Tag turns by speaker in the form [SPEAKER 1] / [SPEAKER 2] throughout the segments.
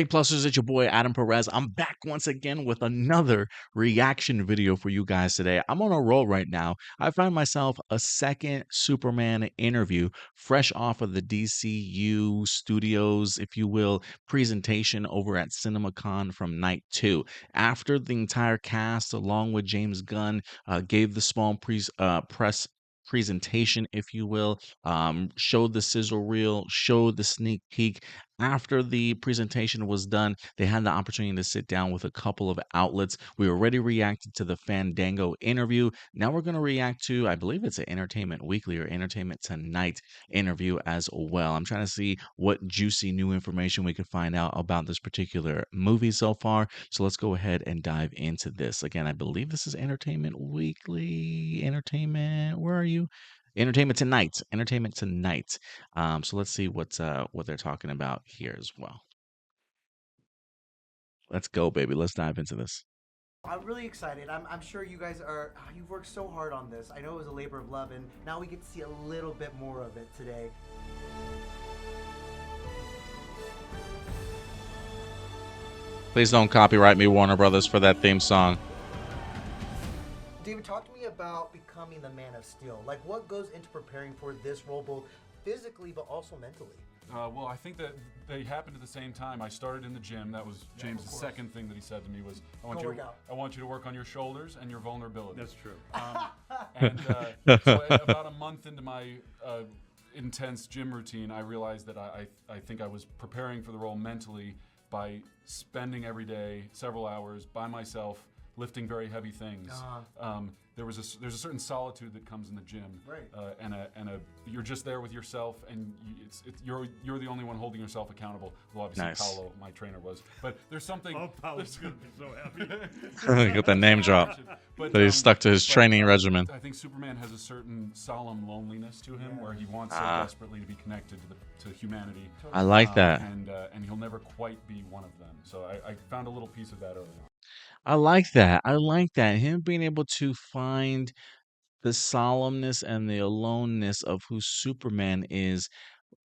[SPEAKER 1] Plusers, it's your boy Adam Perez. I'm back once again with another reaction video for you guys today. I'm on a roll right now. I find myself a second Superman interview fresh off of the DCU Studios, if you will, presentation over at CinemaCon from night two. After the entire cast, along with James Gunn, gave the small press presentation, if you will, showed the sizzle reel, showed the sneak peek. After the presentation was done, they had the opportunity to sit down with a couple of outlets. We already reacted to the Fandango interview. Now we're going to react to, I believe it's an Entertainment Weekly or Entertainment Tonight interview as well. I'm trying to see what juicy new information we can find out about this particular movie so far. So let's go ahead and dive into this. Again, I believe this is Entertainment Weekly. Entertainment, where are you? Entertainment Tonight. Entertainment Tonight. So let's see what they're talking about here as well. Let's go, baby. Let's dive into this.
[SPEAKER 2] I'm really excited. I'm sure you guys are. You've worked so hard on this. I know it was a labor of love, and now we get to see a little bit more of it today.
[SPEAKER 1] Please don't copyright me, Warner Brothers, for that theme song.
[SPEAKER 2] David, talk to me about becoming the Man of Steel. Like, what goes into preparing for this role, both physically but also mentally?
[SPEAKER 3] Well, I think that they happened at the same time. I started in the gym. That was James' second thing that he said to me was, I want you to work on your shoulders and your vulnerability.
[SPEAKER 4] That's true.
[SPEAKER 3] So about a month into my intense gym routine, I realized that I think I was preparing for the role mentally by spending every day several hours by myself lifting very heavy things. There's a certain solitude that comes in the gym,
[SPEAKER 2] right?
[SPEAKER 3] And you're just there with yourself, and you're the only one holding yourself accountable. Well, obviously
[SPEAKER 1] Nice.
[SPEAKER 3] Paolo, my trainer, was, but there's something.
[SPEAKER 4] Oh, Paolo's gonna be so happy.
[SPEAKER 1] Get that name drop.
[SPEAKER 3] But
[SPEAKER 1] But he's stuck to his training regimen.
[SPEAKER 3] I think Superman has a certain solemn loneliness to him, where he wants so desperately to be connected to humanity.
[SPEAKER 1] I like that.
[SPEAKER 3] And he'll never quite be one of them. So I found a little piece of that early on.
[SPEAKER 1] I like that. I like that. Him being able to find the solemnness and the aloneness of who Superman is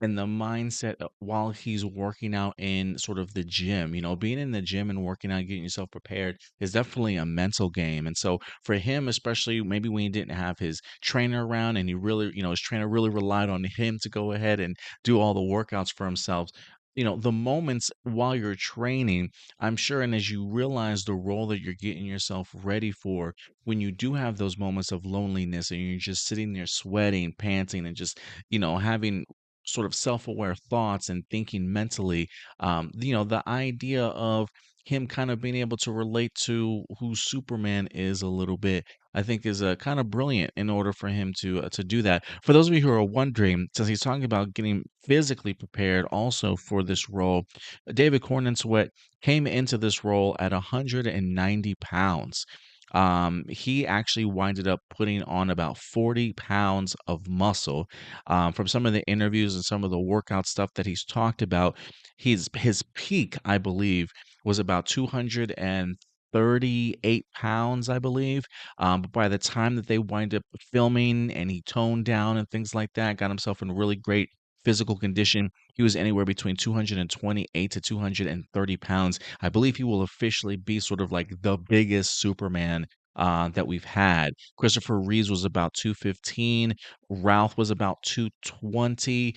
[SPEAKER 1] and the mindset while he's working out in sort of the gym. Being in the gym and working out, getting yourself prepared is definitely a mental game. And so for him, especially maybe when he didn't have his trainer around and he really, his trainer really relied on him to go ahead and do all the workouts for himself. The moments while you're training, I'm sure, and as you realize the role that you're getting yourself ready for, when you do have those moments of loneliness and you're just sitting there sweating, panting, and just, having sort of self-aware thoughts and thinking mentally, the idea of him kind of being able to relate to who Superman is a little bit, I think is kind of brilliant in order for him to do that. For those of you who are wondering, since he's talking about getting physically prepared also for this role, David Corenswet came into this role at 190 pounds. He actually winded up putting on about 40 pounds of muscle. From some of the interviews and some of the workout stuff that he's talked about, his peak, I believe, was about 238 pounds, I believe. But by the time that they wind up filming and he toned down and things like that, got himself in really great physical condition, he was anywhere between 228 to 230 pounds. I believe he will officially be sort of like the biggest Superman that we've had. Christopher Reeves was about 215. Ralph was about 220.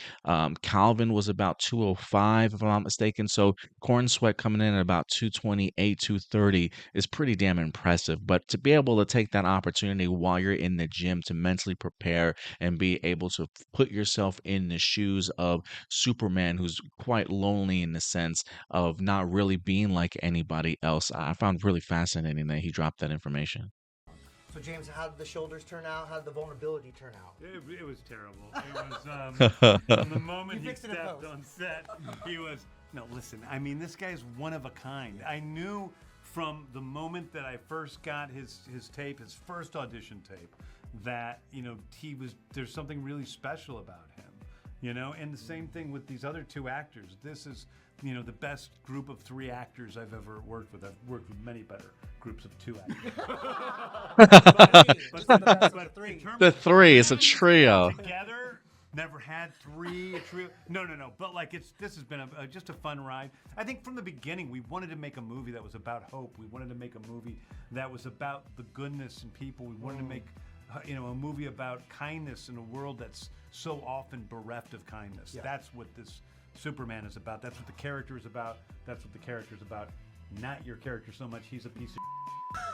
[SPEAKER 1] Calvin was about 205, if I'm not mistaken. So Corenswet coming in at about 228, 230 is pretty damn impressive. But to be able to take that opportunity while you're in the gym to mentally prepare and be able to put yourself in the shoes of Superman, who's quite lonely in the sense of not really being like anybody else, I found really fascinating that he dropped that information.
[SPEAKER 2] So, James, how did the shoulders turn out? How did the vulnerability turn out?
[SPEAKER 4] It was terrible. It was from the moment he
[SPEAKER 2] fixed it in
[SPEAKER 4] stepped
[SPEAKER 2] post.
[SPEAKER 4] on set, he was. No, listen. I mean, this guy's one of a kind. I knew from the moment that I first got his tape, his first audition tape, that there's something really special about him. And the same thing with these other two actors. This is the best group of three actors I've ever worked with. I've worked with many better groups of two actors.
[SPEAKER 2] But
[SPEAKER 1] The three, it's a trio.
[SPEAKER 4] Together, never had three. A trio. No, no, no. But like this has been just a fun ride. I think from the beginning we wanted to make a movie that was about hope. We wanted to make a movie that was about the goodness in people. We wanted to make a movie about kindness in a world that's so often bereft of kindness.
[SPEAKER 2] Yeah.
[SPEAKER 4] That's what this Superman is about. That's what the character is about. That's what the character is about. Not your character so much. He's a piece of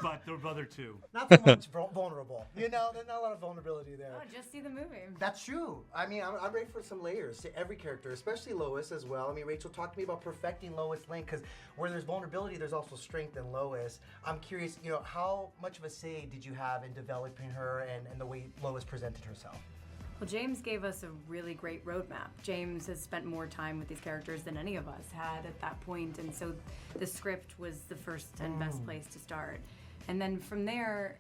[SPEAKER 4] but the other two.
[SPEAKER 2] Not so much vulnerable. There's not a lot of vulnerability there.
[SPEAKER 5] Oh, just see the movie.
[SPEAKER 2] That's true. I mean, I'm ready for some layers to every character, especially Lois as well. I mean, Rachel, talk to me about perfecting Lois Lane, because where there's vulnerability, there's also strength in Lois. I'm curious, how much of a say did you have in developing her and the way Lois presented herself?
[SPEAKER 5] Well, James gave us a really great roadmap. James has spent more time with these characters than any of us had at that point, and so the script was the first and best place to start. And then from there,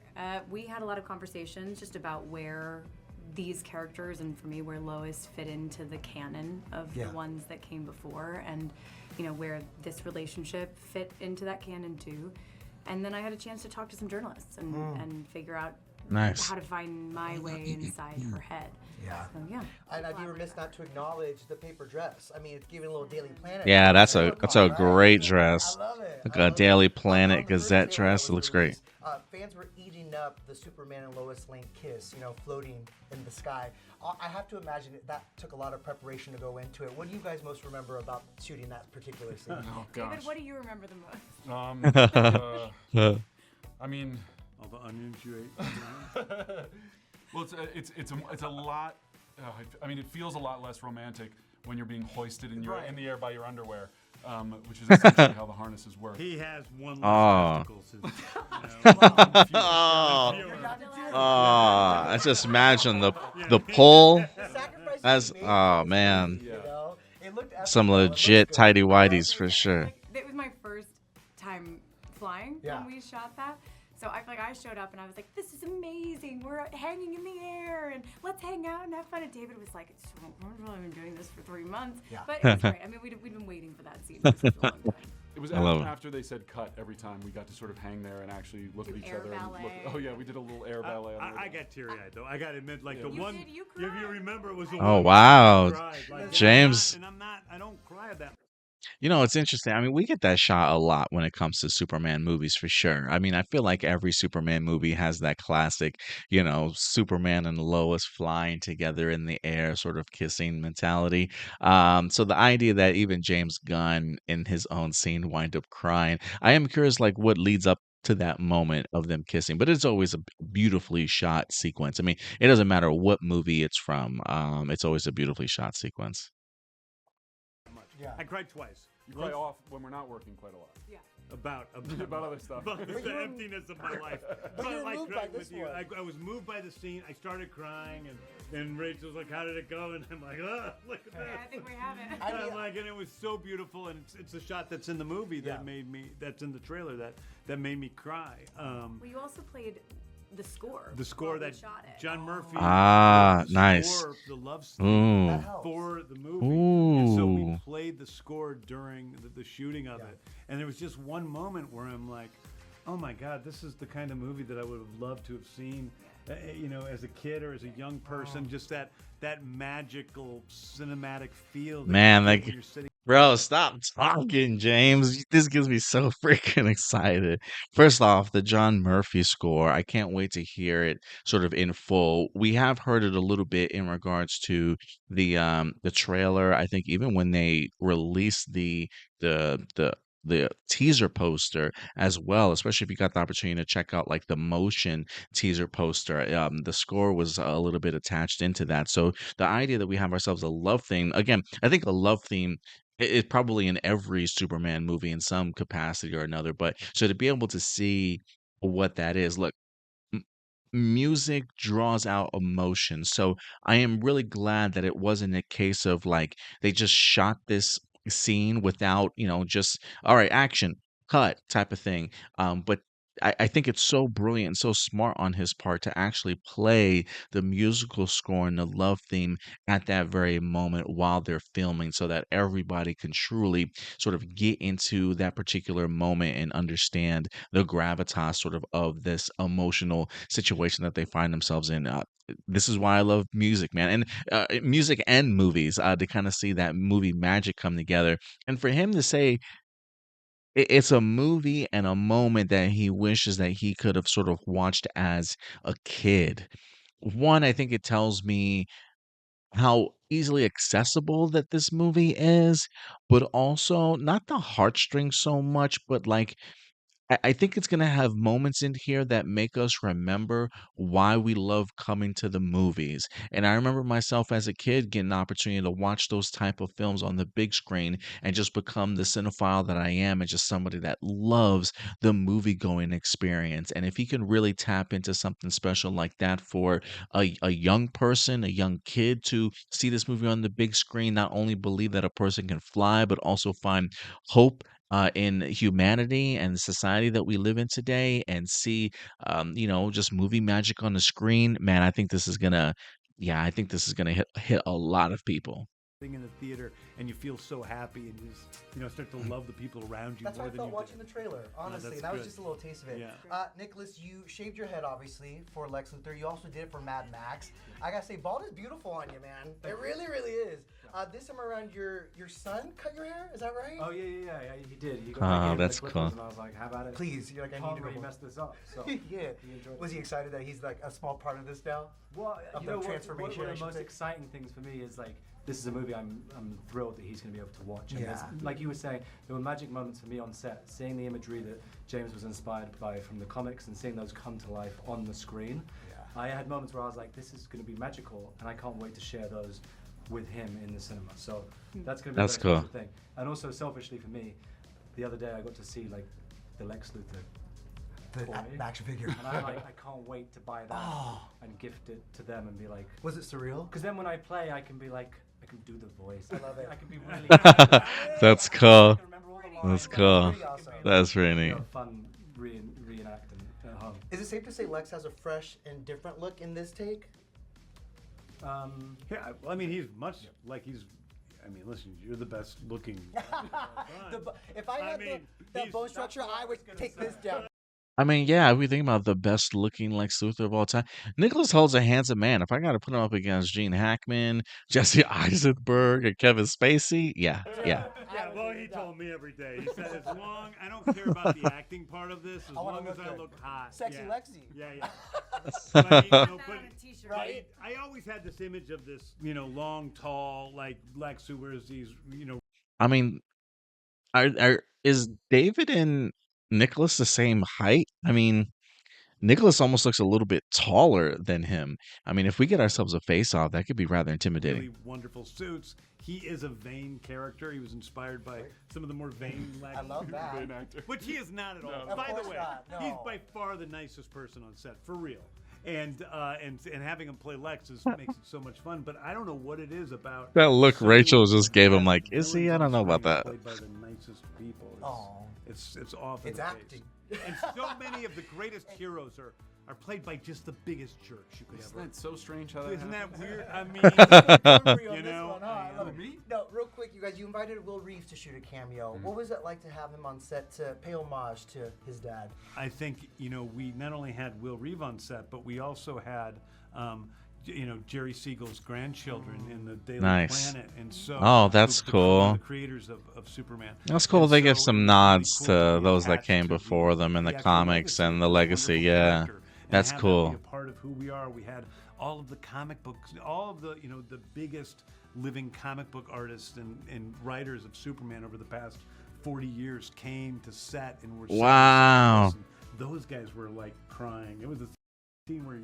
[SPEAKER 5] we had a lot of conversations just about where these characters, and for me, where Lois fit into the canon of the ones that came before, and where this relationship fit into that canon too. And then I had a chance to talk to some journalists and figure out
[SPEAKER 1] Nice.
[SPEAKER 5] how to find my way inside her head.
[SPEAKER 2] Yeah.
[SPEAKER 5] So, yeah.
[SPEAKER 2] And I'd be remiss not to acknowledge the paper dress. I mean, it's giving a little Daily Planet.
[SPEAKER 1] Yeah, that's a
[SPEAKER 2] Right?
[SPEAKER 1] great dress.
[SPEAKER 2] I love it.
[SPEAKER 1] Like
[SPEAKER 2] I
[SPEAKER 1] a
[SPEAKER 2] love
[SPEAKER 1] Daily
[SPEAKER 2] it.
[SPEAKER 1] Planet
[SPEAKER 2] On the first
[SPEAKER 1] Gazette
[SPEAKER 2] trailer
[SPEAKER 1] dress.
[SPEAKER 2] that
[SPEAKER 1] It
[SPEAKER 2] was
[SPEAKER 1] looks great.
[SPEAKER 2] released, fans were eating up the Superman and Lois Lane kiss, floating in the sky. I have to imagine that took a lot of preparation to go into it. What do you guys most remember about shooting that particular scene?
[SPEAKER 3] Oh
[SPEAKER 5] David,
[SPEAKER 3] gosh.
[SPEAKER 5] what do you remember the most?
[SPEAKER 3] I mean,
[SPEAKER 4] All the onions you ate.
[SPEAKER 3] well, it's a lot. I mean, it feels a lot less romantic when you're being hoisted in
[SPEAKER 2] Right.
[SPEAKER 3] in the air by your underwear, which is essentially how the harnesses work.
[SPEAKER 4] He has one
[SPEAKER 1] Oh.
[SPEAKER 4] less testicles.
[SPEAKER 1] Oh,
[SPEAKER 2] You're not a Jew.
[SPEAKER 1] I just imagine the pull.
[SPEAKER 2] The sacrifice
[SPEAKER 1] That's
[SPEAKER 2] you made
[SPEAKER 1] oh
[SPEAKER 2] for this
[SPEAKER 1] man,
[SPEAKER 2] movie, It looked
[SPEAKER 1] some
[SPEAKER 2] epic, though. It looked
[SPEAKER 1] legit
[SPEAKER 2] good.
[SPEAKER 1] tidy whities for sure.
[SPEAKER 5] It was my first time flying
[SPEAKER 2] Yeah.
[SPEAKER 5] when we shot that. So I feel like I showed up and I was like, this is amazing. We're hanging in the air and let's hang out and have fun. And David was like, we've only been doing this for 3 months.
[SPEAKER 2] Yeah.
[SPEAKER 5] But it was great. I mean, we'd been waiting for that scene for such a long time.
[SPEAKER 3] It was
[SPEAKER 1] I love it.
[SPEAKER 3] after they said cut every time we got to sort of hang there and actually look
[SPEAKER 5] Do
[SPEAKER 3] at each
[SPEAKER 5] air
[SPEAKER 3] other.
[SPEAKER 5] ballet.
[SPEAKER 3] Oh yeah, we did a little air ballet. On the
[SPEAKER 4] I got teary-eyed though. I got to admit, like the
[SPEAKER 3] You
[SPEAKER 4] one.
[SPEAKER 5] did, you
[SPEAKER 4] if you
[SPEAKER 5] cried.
[SPEAKER 4] remember, was the
[SPEAKER 1] Oh,
[SPEAKER 4] one.
[SPEAKER 1] wow.
[SPEAKER 4] I cried, like,
[SPEAKER 1] James.
[SPEAKER 4] And I'm not. I don't cry at that.
[SPEAKER 1] It's interesting. I mean, we get that shot a lot when it comes to Superman movies for sure. I mean, I feel like every Superman movie has that classic, Superman and Lois flying together in the air, sort of kissing mentality. So the idea that even James Gunn in his own scene wind up crying, I am curious, like what leads up to that moment of them kissing. But it's always a beautifully shot sequence. I mean, it doesn't matter what movie it's from. It's always a beautifully shot sequence.
[SPEAKER 2] Yeah.
[SPEAKER 4] I cried twice.
[SPEAKER 3] You cry off when we're not working quite a lot.
[SPEAKER 5] Yeah.
[SPEAKER 4] About
[SPEAKER 3] Other stuff.
[SPEAKER 4] About
[SPEAKER 2] But
[SPEAKER 4] the
[SPEAKER 2] you were-
[SPEAKER 4] emptiness of my life.
[SPEAKER 2] But you were
[SPEAKER 4] like
[SPEAKER 2] moved by
[SPEAKER 4] crying
[SPEAKER 2] this
[SPEAKER 4] with you.
[SPEAKER 2] one.
[SPEAKER 4] I was moved by the scene. I started crying, and Rachel's like, "How did it go?" And I'm like, "Oh, look at
[SPEAKER 5] Yeah, I
[SPEAKER 4] that."
[SPEAKER 5] think we have it.
[SPEAKER 2] I
[SPEAKER 4] And
[SPEAKER 2] mean,
[SPEAKER 4] I'm like, and it was so beautiful, and it's a shot that's in the movie that
[SPEAKER 2] Yeah.
[SPEAKER 4] made me. That's in the trailer that made me cry.
[SPEAKER 5] Well, you also played the score.
[SPEAKER 4] The score
[SPEAKER 5] while we
[SPEAKER 4] that
[SPEAKER 5] shot it.
[SPEAKER 4] John Murphy.
[SPEAKER 1] Ah,
[SPEAKER 4] wrote the
[SPEAKER 1] nice.
[SPEAKER 4] score, the love
[SPEAKER 2] that
[SPEAKER 1] Ooh.
[SPEAKER 2] helps.
[SPEAKER 4] for the movie. And so we
[SPEAKER 1] Ooh.
[SPEAKER 4] played the score during the shooting of
[SPEAKER 2] Yeah.
[SPEAKER 4] it. And there was just one moment where I'm like, oh my God, this is the kind of movie that I would have loved to have seen, as a kid or as a young person. Just that magical cinematic feel. That
[SPEAKER 1] Man,
[SPEAKER 4] you
[SPEAKER 1] like-
[SPEAKER 4] get when you're sitting.
[SPEAKER 1] Bro, stop talking, James. This gets me so freaking excited. First off, the John Murphy score, I can't wait to hear it sort of in full. We have heard it a little bit in regards to the trailer. I think even when they released the teaser poster as well, especially if you got the opportunity to check out like the motion teaser poster, the score was a little bit attached into that. So the idea that we have ourselves a love theme, again, I think a love theme is probably in every Superman movie in some capacity or another. But so to be able to see what that is, look, m- music draws out emotion. So I am really glad that it wasn't a case of like they just shot this scene without, just all right, action, cut type of thing. But I think it's so brilliant and so smart on his part to actually play the musical score and the love theme at that very moment while they're filming so that everybody can truly sort of get into that particular moment and understand the gravitas of this emotional situation that they find themselves in. This is why I love music, man, and music and movies to kind of see that movie magic come together. And for him to say it's a movie and a moment that he wishes that he could have sort of watched as a kid. One, I think it tells me how easily accessible that this movie is, but also not the heartstrings so much, but like I think it's gonna have moments in here that make us remember why we love coming to the movies. And I remember myself as a kid getting the opportunity to watch those type of films on the big screen and just become the cinephile that I am and just somebody that loves the movie going experience. And if he can really tap into something special like that for a young person, a young kid to see this movie on the big screen, not only believe that a person can fly, but also find hope in humanity and the society that we live in today and see, just movie magic on the screen, man, I think this is gonna hit a lot of people.
[SPEAKER 4] In the theater and you feel so happy and you just start to love the people around you
[SPEAKER 2] That's how
[SPEAKER 4] more
[SPEAKER 2] I
[SPEAKER 4] than
[SPEAKER 2] felt
[SPEAKER 4] you
[SPEAKER 2] watching
[SPEAKER 4] did.
[SPEAKER 2] the trailer, honestly.
[SPEAKER 4] that's
[SPEAKER 2] That was
[SPEAKER 4] good.
[SPEAKER 2] just a little taste of it.
[SPEAKER 4] Yeah.
[SPEAKER 2] Nicholas, you shaved your head, obviously, for Lex Luthor. You also did it for Mad Max. I gotta say, bald is beautiful on you, man. It really, really is. This time around, your son cut your hair? Is that right?
[SPEAKER 6] Oh yeah, he did. He
[SPEAKER 1] Oh,
[SPEAKER 6] I gave him
[SPEAKER 1] that's
[SPEAKER 6] the clippers
[SPEAKER 1] cool.
[SPEAKER 6] and I was like, how about it?
[SPEAKER 2] Please, you're like, I
[SPEAKER 6] Can't
[SPEAKER 2] need to
[SPEAKER 6] really
[SPEAKER 2] go.
[SPEAKER 6] mess this up. So
[SPEAKER 2] Yeah.
[SPEAKER 6] he enjoyed
[SPEAKER 2] Was
[SPEAKER 6] it.
[SPEAKER 2] he excited that he's like a small part of this now?
[SPEAKER 6] Well,
[SPEAKER 2] Of
[SPEAKER 6] you
[SPEAKER 2] the
[SPEAKER 6] know what,
[SPEAKER 2] transformation,
[SPEAKER 6] one
[SPEAKER 2] I
[SPEAKER 6] of
[SPEAKER 2] should
[SPEAKER 6] the most
[SPEAKER 2] say?
[SPEAKER 6] exciting things for me is like this is a movie I'm thrilled that he's going to be able to watch. And
[SPEAKER 2] Yeah.
[SPEAKER 6] like you were saying, there were magic moments for me on set, seeing the imagery that James was inspired by from the comics and seeing those come to life on the screen.
[SPEAKER 2] Yeah.
[SPEAKER 6] I had moments where I was like, this is going to be magical, and I can't wait to share those with him in the cinema. So that's going to be
[SPEAKER 1] That's
[SPEAKER 6] a very
[SPEAKER 1] cool.
[SPEAKER 6] special thing. And also selfishly for me, the other day I got to see like the Lex Luthor
[SPEAKER 2] The
[SPEAKER 6] toy.
[SPEAKER 2] action figure.
[SPEAKER 6] And I'm like, I can't wait to buy that
[SPEAKER 2] Oh.
[SPEAKER 6] and gift it to them and be like,
[SPEAKER 2] Was it surreal?
[SPEAKER 6] because then when I play, I can be like, I can do the voice.
[SPEAKER 2] I love it.
[SPEAKER 6] I can be really.
[SPEAKER 1] That's
[SPEAKER 6] I
[SPEAKER 1] cool.
[SPEAKER 6] can remember all the
[SPEAKER 1] That's
[SPEAKER 6] lines.
[SPEAKER 1] cool.
[SPEAKER 2] pretty awesome.
[SPEAKER 1] That's pretty
[SPEAKER 6] You
[SPEAKER 1] neat.
[SPEAKER 6] know, fun reenacting at home.
[SPEAKER 2] Is it safe to say Lex has a fresh and different look in this take?
[SPEAKER 4] Yeah, well, I mean, he's much like he's. I mean, listen, you're the best looking.
[SPEAKER 2] If I had
[SPEAKER 4] mean,
[SPEAKER 2] the
[SPEAKER 4] he's-
[SPEAKER 2] bone structure, I would take this down.
[SPEAKER 1] I mean, yeah, if we think about the best looking Lex Luthor of all time, Nicholas Holt's a handsome man. If I got to put him up against Gene Hackman, Jesse Eisenberg, and Kevin Spacey, yeah.
[SPEAKER 4] Yeah, well, he told me every day. He said, as long I don't care about the acting part of this, as
[SPEAKER 2] I wanna
[SPEAKER 4] long as
[SPEAKER 2] look
[SPEAKER 4] I
[SPEAKER 2] good.
[SPEAKER 4] look hot.
[SPEAKER 2] Sexy
[SPEAKER 4] yeah.
[SPEAKER 2] Lexi.
[SPEAKER 4] Yeah. But I mean,
[SPEAKER 5] That on a t-shirt.
[SPEAKER 2] Right?
[SPEAKER 4] I always had this image of this, long, tall, like Lex who wears these,
[SPEAKER 1] I mean, is David and Nicholas the same height? I mean, Nicholas almost looks a little bit taller than him. I mean, if we get ourselves a face off, that could be rather intimidating.
[SPEAKER 4] really wonderful suits. He is a vain character. He was inspired by some of the more vain Lex.
[SPEAKER 2] I love that.
[SPEAKER 3] Great actor.
[SPEAKER 4] Which he is not at all.
[SPEAKER 3] No.
[SPEAKER 2] Of
[SPEAKER 4] By the
[SPEAKER 2] course
[SPEAKER 4] way,
[SPEAKER 2] not, no.
[SPEAKER 4] he's by far the nicest person on set, for real. And having him play Lex makes it so much fun. But I don't know what it is about
[SPEAKER 1] That look
[SPEAKER 4] so
[SPEAKER 1] Rachel
[SPEAKER 4] many
[SPEAKER 1] just gave him, like,
[SPEAKER 4] villains
[SPEAKER 1] is he? I don't know about
[SPEAKER 4] on
[SPEAKER 1] that.
[SPEAKER 4] screen Played by the nicest people.
[SPEAKER 2] Aw.
[SPEAKER 4] It's often
[SPEAKER 2] It's
[SPEAKER 4] the
[SPEAKER 2] acting.
[SPEAKER 4] case. And so many of the greatest heroes are played by just the biggest jerks you could
[SPEAKER 3] Isn't
[SPEAKER 4] ever.
[SPEAKER 3] that so strange how that
[SPEAKER 4] Isn't that
[SPEAKER 3] happens?
[SPEAKER 4] weird? I mean,
[SPEAKER 2] Delivery on
[SPEAKER 4] You
[SPEAKER 2] this
[SPEAKER 4] know,
[SPEAKER 2] one, huh? I love it.
[SPEAKER 3] Me?
[SPEAKER 2] No, real quick, you guys. You invited Will Reeves to shoot a cameo. What was it like to have him on set to pay homage to his dad?
[SPEAKER 4] I think we not only had Will Reeve on set, but we also had Jerry Siegel's grandchildren in the Daily
[SPEAKER 1] Nice.
[SPEAKER 4] Planet, and so
[SPEAKER 1] Oh, that's
[SPEAKER 4] the
[SPEAKER 1] cool.
[SPEAKER 4] creators of Superman.
[SPEAKER 1] That's cool.
[SPEAKER 4] And
[SPEAKER 1] They give
[SPEAKER 4] so
[SPEAKER 1] some
[SPEAKER 4] it was
[SPEAKER 1] nods
[SPEAKER 4] really cool
[SPEAKER 1] to
[SPEAKER 4] be
[SPEAKER 1] those that
[SPEAKER 4] attached
[SPEAKER 1] came
[SPEAKER 4] to
[SPEAKER 1] before them in the
[SPEAKER 4] actual
[SPEAKER 1] comics and
[SPEAKER 4] of
[SPEAKER 1] the
[SPEAKER 4] this
[SPEAKER 1] legacy.
[SPEAKER 4] wonderful
[SPEAKER 1] Yeah,
[SPEAKER 4] character, and
[SPEAKER 1] that's
[SPEAKER 4] have that
[SPEAKER 1] cool.
[SPEAKER 4] be a part of who we are. We had all of the comic books, all of the the biggest living comic book artists and writers of Superman over the past 40 years came to set and were so
[SPEAKER 1] Wow.
[SPEAKER 4] excited. And those guys were like crying. It was a scene where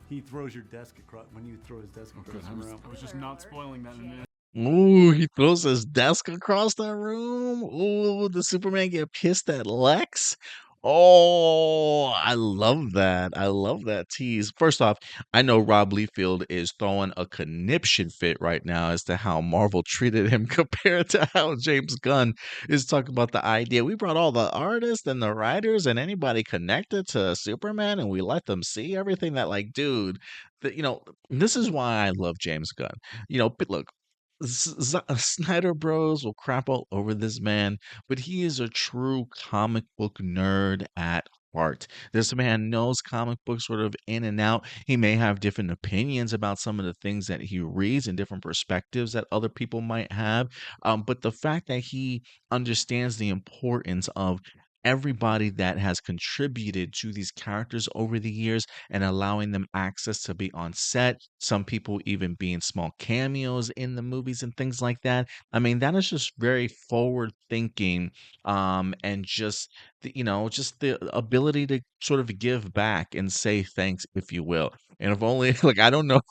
[SPEAKER 4] he throws your desk across when you throw his desk
[SPEAKER 3] Oh,
[SPEAKER 4] across
[SPEAKER 3] good.
[SPEAKER 4] the room.
[SPEAKER 3] I was just not spoiling that.
[SPEAKER 1] Ooh, he throws his desk across the room. Ooh, the Superman get pissed at Lex. Oh, I love that. I love that tease. First off, I know Rob Liefeld is throwing a conniption fit right now as to how Marvel treated him compared to how James Gunn is talking about the idea. We brought all the artists and the writers and anybody connected to Superman and we let them see everything that, like, dude, this is why I love James Gunn. But look, Snyder Bros will crap all over this man, but he is a true comic book nerd at heart. This man knows comic books sort of in and out. He may have different opinions about some of the things that he reads and different perspectives that other people might have. But the fact that he understands the importance of everybody that has contributed to these characters over the years and allowing them access to be on set, some people even being small cameos in the movies and things like that. I mean, that is just very forward thinking, and just the ability to sort of give back and say thanks, if you will. And if only, like, I don't know,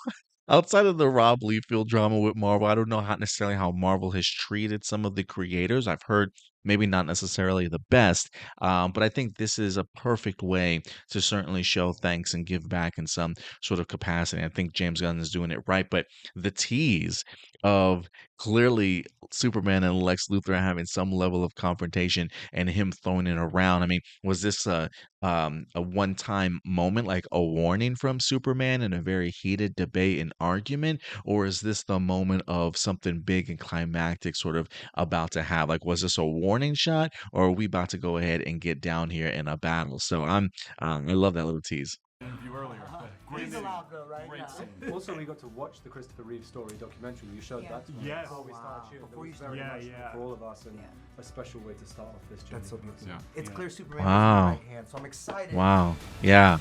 [SPEAKER 1] outside of the Rob Liefeld drama with Marvel, I don't know how necessarily how Marvel has treated some of the creators. I've heard maybe not necessarily the best, but I think this is a perfect way to certainly show thanks and give back in some sort of capacity. I think James Gunn is doing it right, but the tease of clearly Superman and Lex Luthor having some level of confrontation and him throwing it around. I mean, was this a one-time moment, like a warning from Superman in a very heated debate and argument, or is this the moment of something big and climactic sort of about to have? Like, was this a warning shot, or are we about to go ahead and get down here in a battle? So I love that little tease.
[SPEAKER 3] Interview earlier. Great
[SPEAKER 2] He's
[SPEAKER 3] scene.
[SPEAKER 2] allowed though, right?
[SPEAKER 3] Great
[SPEAKER 2] Yeah.
[SPEAKER 3] scene.
[SPEAKER 6] Also, we got to watch the Christopher Reeve story documentary. You showed
[SPEAKER 5] Yeah.
[SPEAKER 6] that to us
[SPEAKER 4] Yes.
[SPEAKER 6] before we
[SPEAKER 2] Oh,
[SPEAKER 6] started
[SPEAKER 2] wow.
[SPEAKER 6] shooting.
[SPEAKER 2] Before
[SPEAKER 6] It
[SPEAKER 2] you
[SPEAKER 6] was very
[SPEAKER 4] started.
[SPEAKER 6] emotional
[SPEAKER 4] Yeah.
[SPEAKER 6] for all of us and
[SPEAKER 5] Yeah.
[SPEAKER 6] a special way to start off this journey.
[SPEAKER 2] That's so beautiful.
[SPEAKER 3] Yeah.
[SPEAKER 2] It's
[SPEAKER 4] Yeah.
[SPEAKER 2] clear Superman
[SPEAKER 1] Wow.
[SPEAKER 2] is his right hand, so I'm excited.
[SPEAKER 1] Wow. Yeah.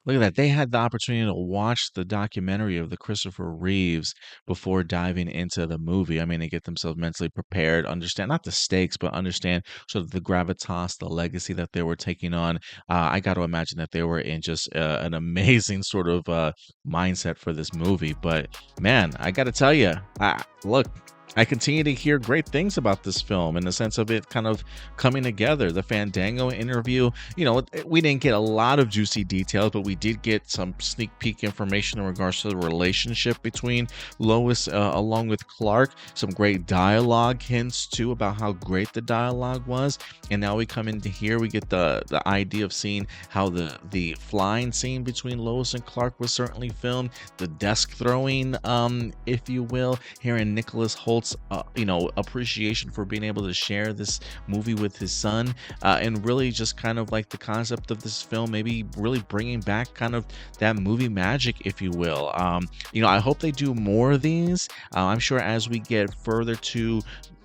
[SPEAKER 1] Look at that. They had the opportunity to watch the documentary of the Christopher Reeves before diving into the movie. I mean, they get themselves mentally prepared, understand not the stakes, but understand sort of the gravitas, the legacy that they were taking on. I got to imagine that they were in just an amazing sort of mindset for this movie. But man, I got to tell you, look. I continue to hear great things about this film in the sense of it kind of coming together. The Fandango interview, we didn't get a lot of juicy details, but we did get some sneak peek information in regards to the relationship between Lois along with Clark. Some great dialogue hints too about how great the dialogue was. And now we come into here, we get the idea of seeing how the flying scene between Lois and Clark was certainly filmed, the desk throwing, if you will, hearing Nicholas Holt's appreciation for being able to share this movie with his son, and really just kind of like the concept of this film, maybe really bringing back kind of that movie magic, if you will. I hope they do more of these. I'm sure as we get further to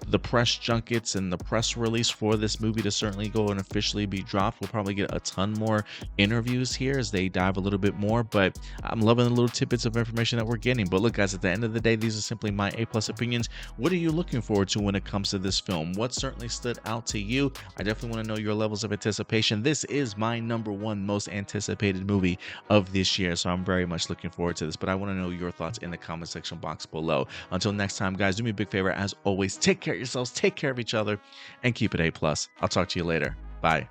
[SPEAKER 1] the press junkets and the press release for this movie to certainly go and officially be dropped, we'll probably get a ton more interviews here as they dive a little bit more. But I'm loving the little tidbits of information that we're getting. But look, guys, at the end of the day, these are simply my A+ opinions. What are you looking forward to when it comes to this film? What certainly stood out to you? I definitely want to know your levels of anticipation. This is my number one most anticipated movie of this year, so I'm very much looking forward to this. But I want to know your thoughts in the comment section box below. Until next time, guys, do me a big favor. As always, take care of yourselves, take care of each other, and keep it A+. I'll talk to you later. Bye.